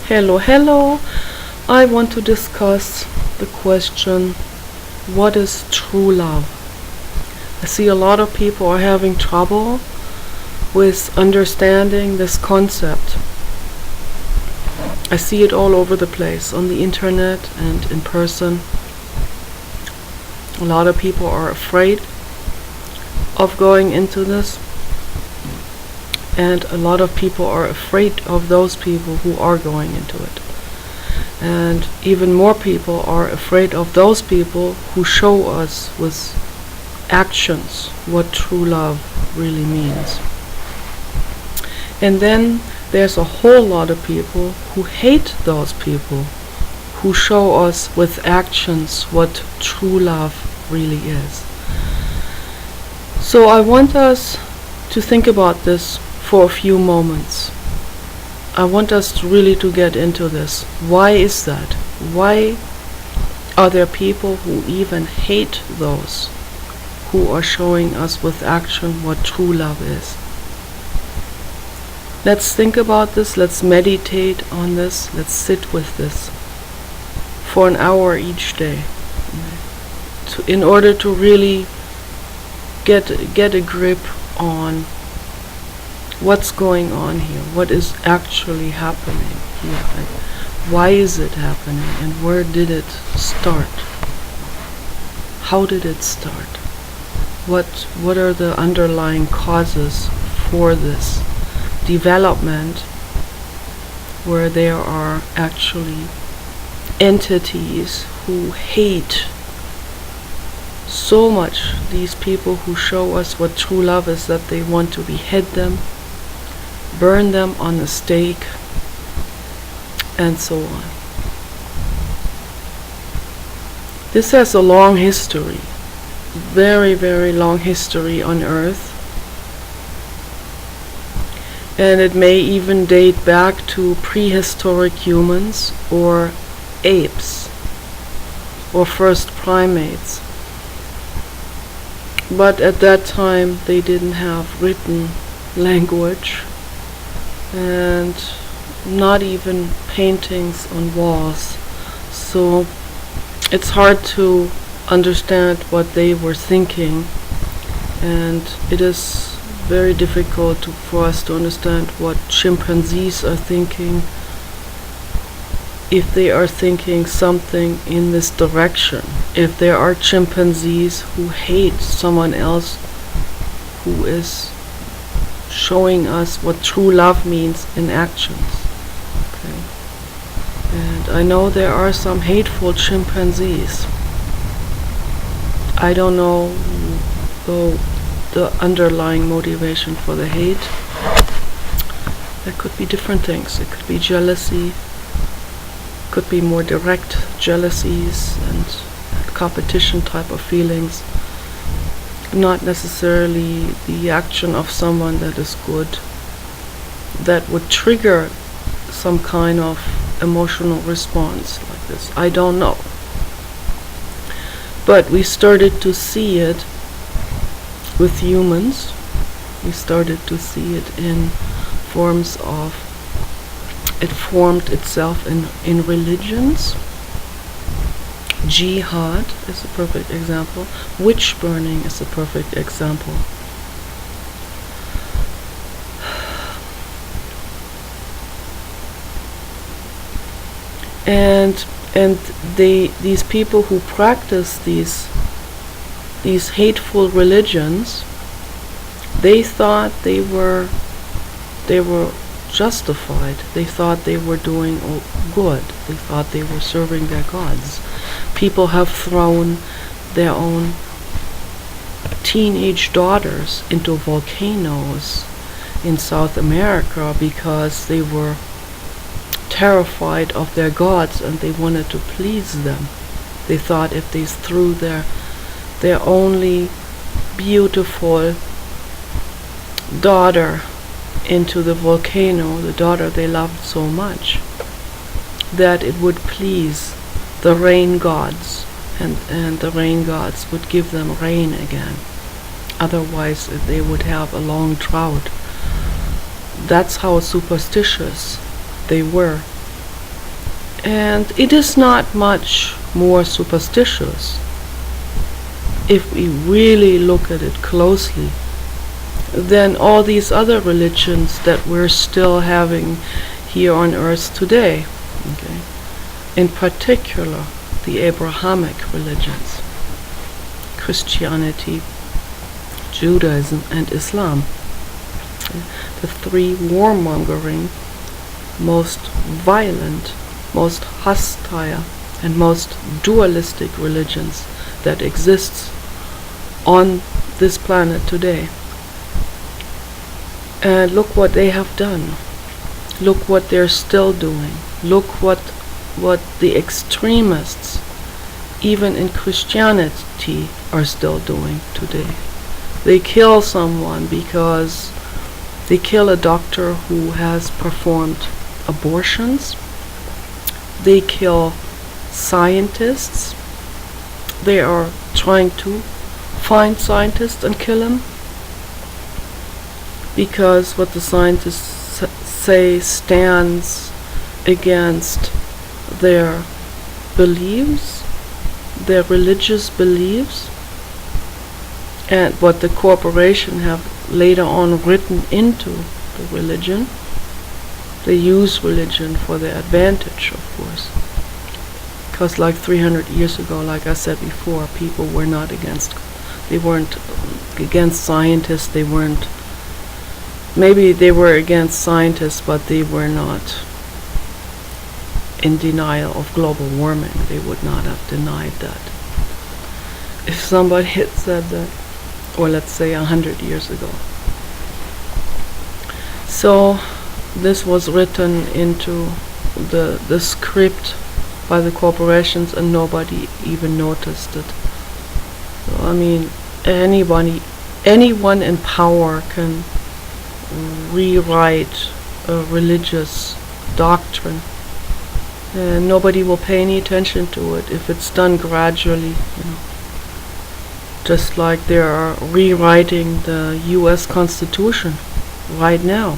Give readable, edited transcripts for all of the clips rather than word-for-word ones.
Hello, hello. I want to discuss the question, what is true love? I see a lot of people are having trouble with understanding this concept. I see it all over the place, on the internet and in person. A lot of people are afraid of going into this, and a lot of people are afraid of those people who are going into it. And even more people are afraid of those people who show us with actions what true love really means. And then there's a whole lot of people who hate those people who show us with actions what true love really is. So I want us to think about this for a few moments. I want us really to get into this. Why is that? Why are there people who even hate those who are showing us with action what true love is? Let's think about this. Let's meditate on this. Let's sit with this for an hour each day, in order to really get a grip on what's going on here, what is actually happening here, and why is it happening, and where did it start? How did it start? What are the underlying causes for this development, where there are actually entities who hate so much these people who show us what true love is, that they want to behead them, burn them on a stake, and so on. This has a long history, very, very long history on Earth, and it may even date back to prehistoric humans or apes or first primates. But at that time they didn't have written language and not even paintings on walls, so it's hard to understand what they were thinking, and it is very difficult for us to understand what chimpanzees are thinking, if they are thinking something in this direction. If there are chimpanzees who hate someone else who is showing us what true love means in actions. Okay. And I know there are some hateful chimpanzees. I don't know though the underlying motivation for the hate. There could be different things. It could be jealousy, could be more direct jealousies and competition type of feelings, not necessarily the action of someone that is good, that would trigger some kind of emotional response like this. I don't know. But we started to see it with humans. We started to see it in forms of, it formed itself in religions. Jihad is a perfect example. Witch burning is a perfect example. And these people who practice these hateful religions, they thought they were justified. They thought they were doing good. They thought they were serving their gods. People have thrown their own teenage daughters into volcanoes in South America because they were terrified of their gods and they wanted to please them. They thought if they threw their only beautiful daughter into the volcano, the daughter they loved so much, that it would please the rain gods, and the rain gods would give them rain again. Otherwise they would have a long drought. That's how superstitious they were. And it is not much more superstitious if we really look at it closely than all these other religions that we're still having here on earth today. Okay? In particular, the Abrahamic religions, Christianity, Judaism, and Islam. Okay? The three warmongering, most violent, most hostile, and most dualistic religions that exists on this planet today. And look what they have done. Look what they're still doing. Look what the extremists, even in Christianity, are still doing today. They kill someone because they kill a doctor who has performed abortions. They kill scientists. They are trying to find scientists and kill them because what the scientists say stands against their beliefs, their religious beliefs, and what the corporation have later on written into the religion. They use religion for their advantage, of course. Because like 300 years ago, like I said before, people were not against, they weren't against scientists, they weren't, maybe they were against scientists, but they were not in denial of global warming. They would not have denied that. If somebody had said that, or let's say 100 years ago. So this was written into the script by the corporations and nobody even noticed it. So, I mean, anyone in power can rewrite a religious doctrine and nobody will pay any attention to it if it's done gradually, you know. Just like they are rewriting the US Constitution right now,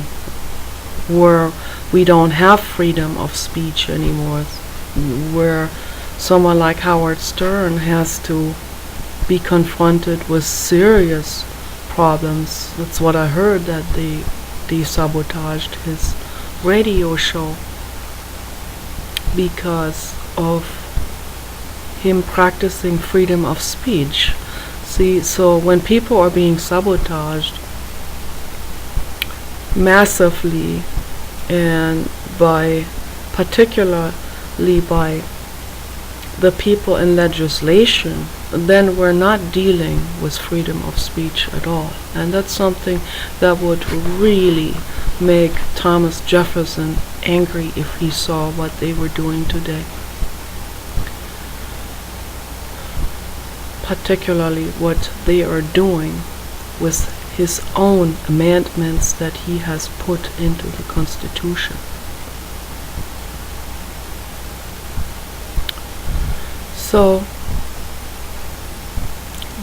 where we don't have freedom of speech anymore, where someone like Howard Stern has to be confronted with serious problems. That's what I heard, that they sabotaged his radio show because of him practicing freedom of speech. See, so when people are being sabotaged massively, and particularly by the people in legislation, then we're not dealing with freedom of speech at all. And that's something that would really make Thomas Jefferson angry if he saw what they were doing today. Particularly what they are doing with his own amendments that he has put into the Constitution. So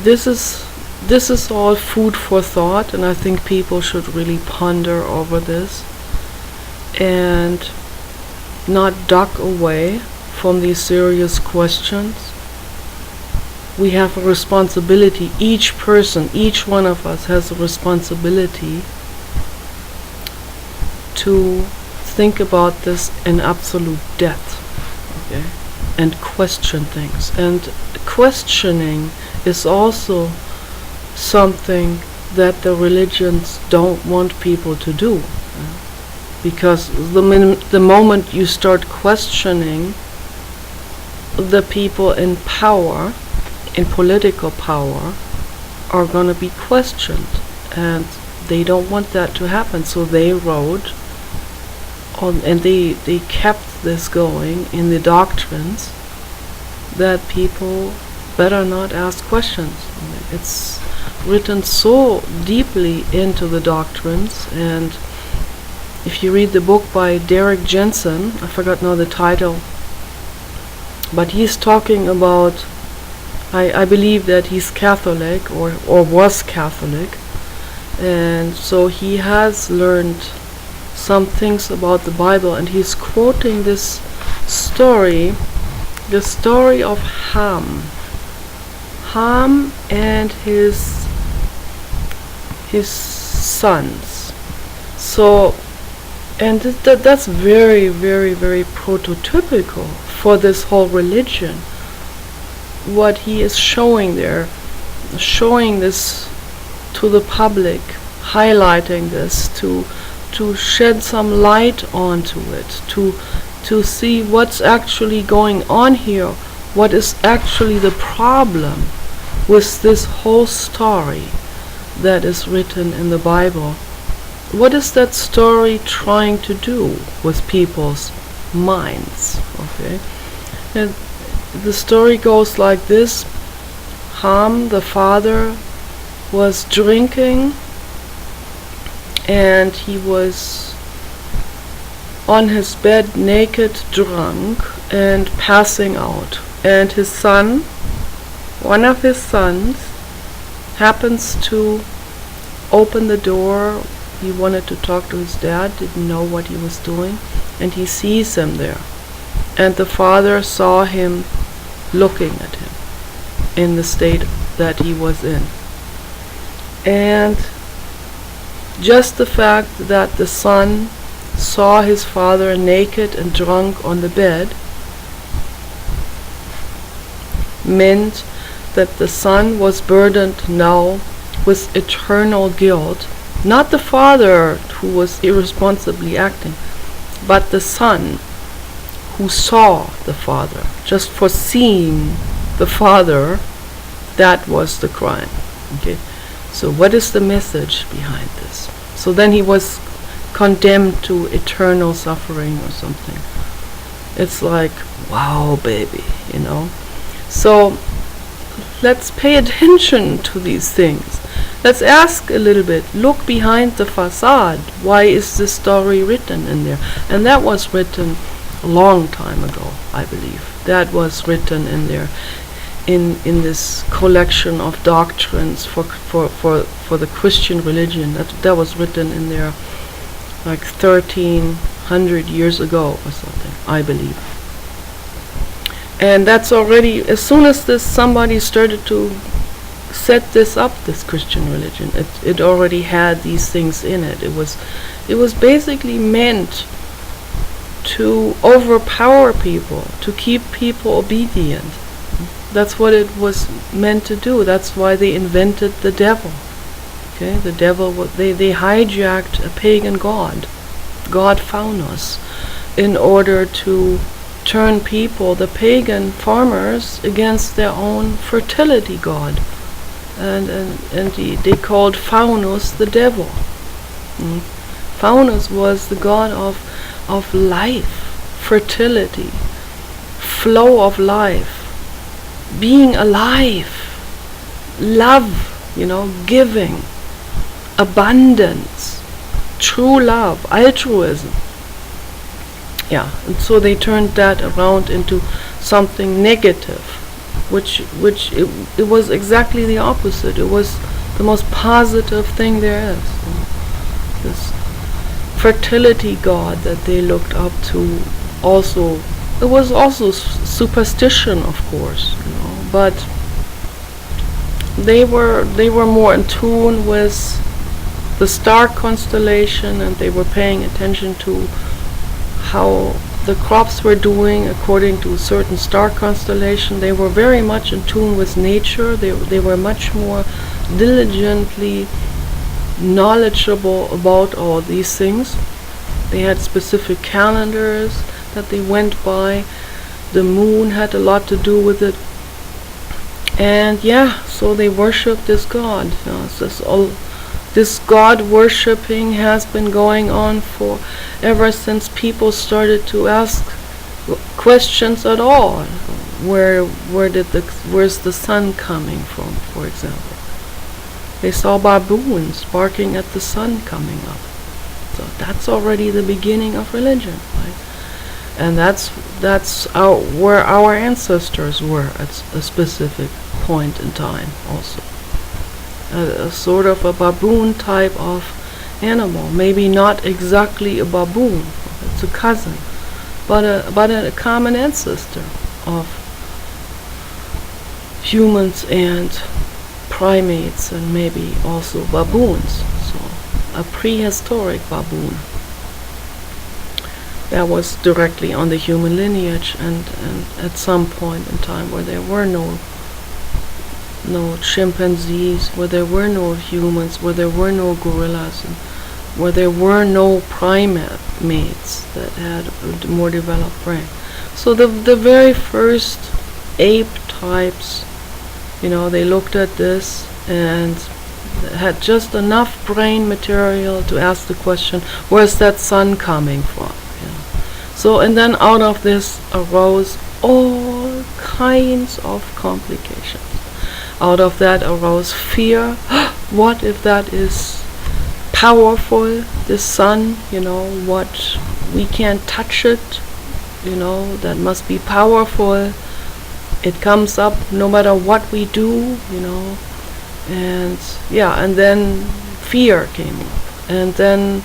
this is all food for thought, and I think people should really ponder over this and not duck away from these serious questions. We have a responsibility, each person, each one of us has a responsibility to think about this in absolute depth, okay, and question things. And questioning is also something that the religions don't want people to do, because the moment you start questioning the people in power, in political power, are going to be questioned, and they don't want that to happen. So they wrote on, and they kept this going in the doctrines, that people better not ask questions. It's written so deeply into the doctrines. And if you read the book by Derek Jensen, I forgot now the title, but he's talking about, I believe that he's Catholic or was Catholic, and so he has learned some things about the Bible, and he's quoting this story, the story of Ham. Ham and his sons. So, and that's very, very, very prototypical for this whole religion. What he is showing there, showing this to the public, highlighting this to shed some light onto it, to see what's actually going on here, what is actually the problem with this whole story that is written in the Bible. What is that story trying to do with people's minds? Okay, and the story goes like this: Ham, the father, was drinking, and he was on his bed naked, drunk, and passing out. And his son, one of his sons, happens to open the door. He wanted to talk to his dad, didn't know what he was doing, and he sees him there. And the father saw him looking at him in the state that he was in. And just the fact that the son saw his father naked and drunk on the bed meant that the son was burdened now with eternal guilt. Not the father who was irresponsibly acting, but the son who saw the father. Just for seeing the father, that was the crime. Okay, so what is the message behind this? So then he was condemned to eternal suffering or something. It's like, wow, baby, you know. So let's pay attention to these things. Let's ask a little bit, look behind the facade. Why is this story written in there? And that was written a long time ago, I believe. That was written in there in this collection of doctrines for the Christian religion. That was written in there like 1300 years ago or something, I believe. And that's already, as soon as somebody started to set this up, this Christian religion, it already had these things in it. It was basically meant to overpower people, to keep people obedient. That's what it was meant to do. That's why they invented the devil. Okay, the devil, they hijacked a pagan god, Faunus, in order to turn people, the pagan farmers, against their own fertility god. And they called Faunus the devil. Faunus was the god of life, fertility, flow of life, being alive, love, giving, abundance, true love, altruism. Yeah, and so they turned that around into something negative, which it was exactly the opposite. It was the most positive thing there is. This fertility god that they looked up to, also, it was also superstition, of course, but they were more in tune with the star constellation, and they were paying attention to how the crops were doing according to a certain star constellation. They were very much in tune with nature. They were much more diligently knowledgeable about all these things. They had specific calendars that they went by. The moon had a lot to do with it. And so they worshipped this god. This god worshipping has been going on for ever since people started to ask questions at all. Where's the sun coming from, for example? They saw baboons barking at the sun coming up. So that's already the beginning of religion, right? And that's where our ancestors were at a specific point in time also. A sort of a baboon type of animal. Maybe not exactly a baboon, it's a cousin. but a common ancestor of humans and primates, and maybe also baboons. So a prehistoric baboon that was directly on the human lineage, and at some point in time where there were no chimpanzees, where there were no humans, where there were no gorillas, and where there were no primates that had a more developed brain. So the very first ape types, they looked at this and had just enough brain material to ask the question, where's that sun coming from? So, and then out of this arose all kinds of complications. Out of that arose fear. What if that is powerful, the sun, what, we can't touch it, that must be powerful. It comes up no matter what we do, and then fear came up, and then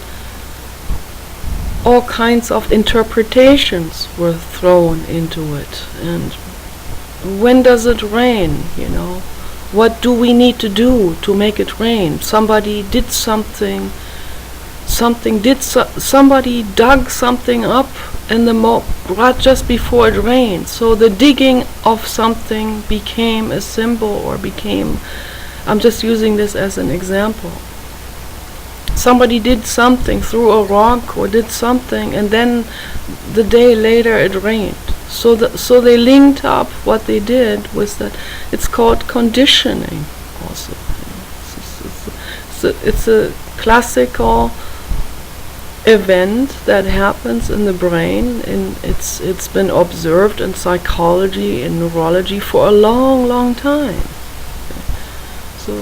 all kinds of interpretations were thrown into it. And when does it rain? What do we need to do to make it rain? Somebody did something. Somebody dug something up in the right just before it rained. So the digging of something became a symbol, or became. I'm just using this as an example. Somebody did something, threw a rock or did something, and then the day later it rained. So they linked up what they did with that. It's called conditioning also. It's a classical event that happens in the brain, and it's been observed in psychology and neurology for a long time. So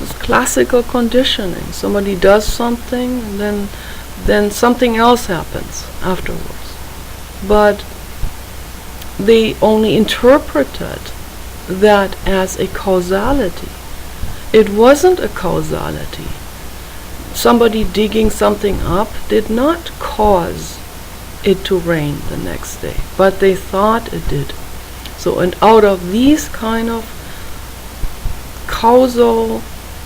it's classical conditioning. Somebody does something, and then something else happens afterwards. But they only interpreted that as a causality. It wasn't a causality. Somebody digging something up did not cause it to rain the next day, but they thought it did. So, and out of these kind of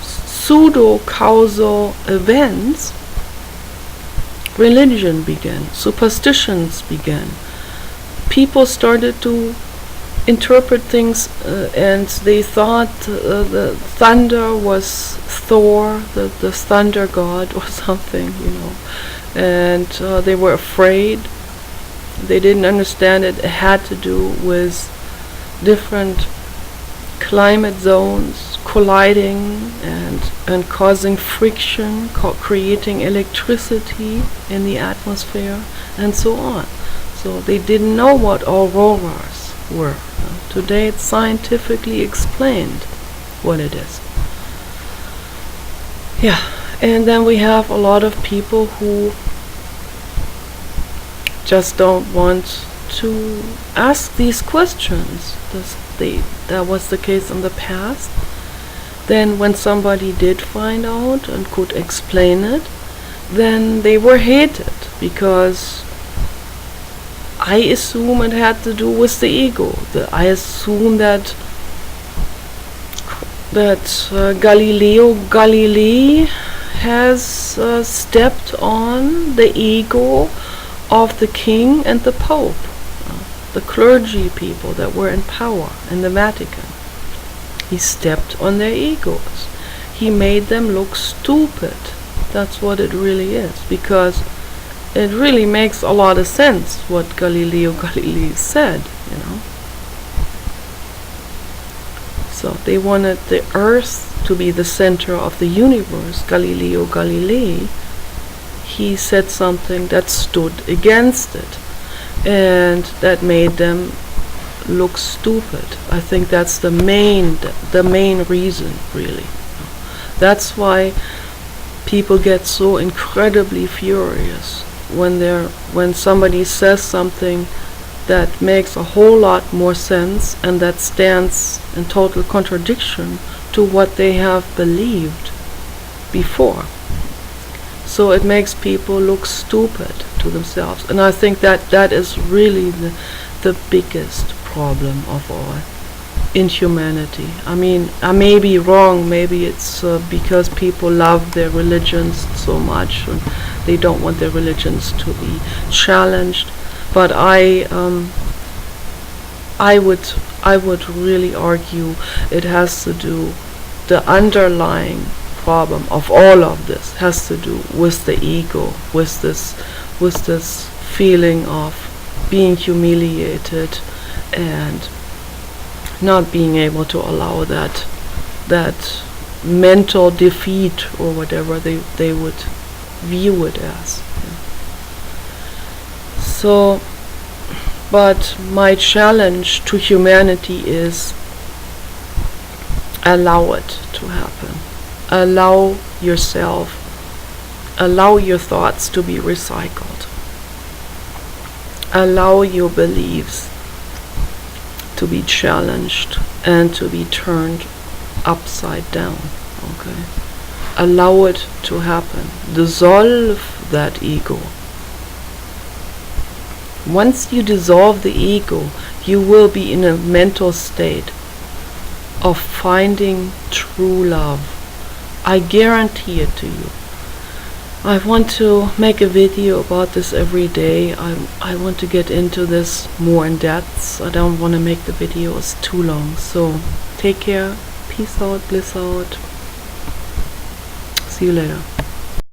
pseudo-causal events, religion began, superstitions began. People started to interpret things, and they thought the thunder was Thor, the thunder god or something, and they were afraid. They didn't understand it. It had to do with different climate zones colliding and causing friction, creating electricity in the atmosphere, and so on. So they didn't know what auroras were. Today it's scientifically explained what it is. Yeah, and then we have a lot of people who just don't want to ask these questions. That was the case in the past. Then when somebody did find out and could explain it, then they were hated, because I assume it had to do with the ego. I assume that Galileo Galilei has stepped on the ego of the king and the pope, the clergy people that were in power in the Vatican. He stepped on their egos. He made them look stupid. That's what it really is, because it really makes a lot of sense what Galileo Galilei said, So they wanted the earth to be the center of the universe. Galileo Galilei, he said something that stood against it, and that made them look stupid. I think that's the main reason, really. That's why people get so incredibly furious when somebody says something that makes a whole lot more sense, and that stands in total contradiction to what they have believed before. So it makes people look stupid to to themselves. And I think that is really the biggest problem of all in humanity. I mean, I may be wrong. Maybe it's because people love their religions so much and they don't want their religions to be challenged. But I would really argue it has to do, the underlying problem of all of this has to do with the ego, with this feeling of being humiliated and not being able to allow that mental defeat or whatever they would view it as. Yeah. So, but my challenge to humanity is allow it to happen. Allow yourself, allow your thoughts to be recycled. Allow your beliefs to be challenged and to be turned upside down. Okay? Allow it to happen. Dissolve that ego. Once you dissolve the ego, you will be in a mental state of finding true love. I guarantee it to you. I want to make a video about this every day. I want to get into this more in depth. I don't want to make the videos too long. So take care. Peace out. Bliss out. See you later.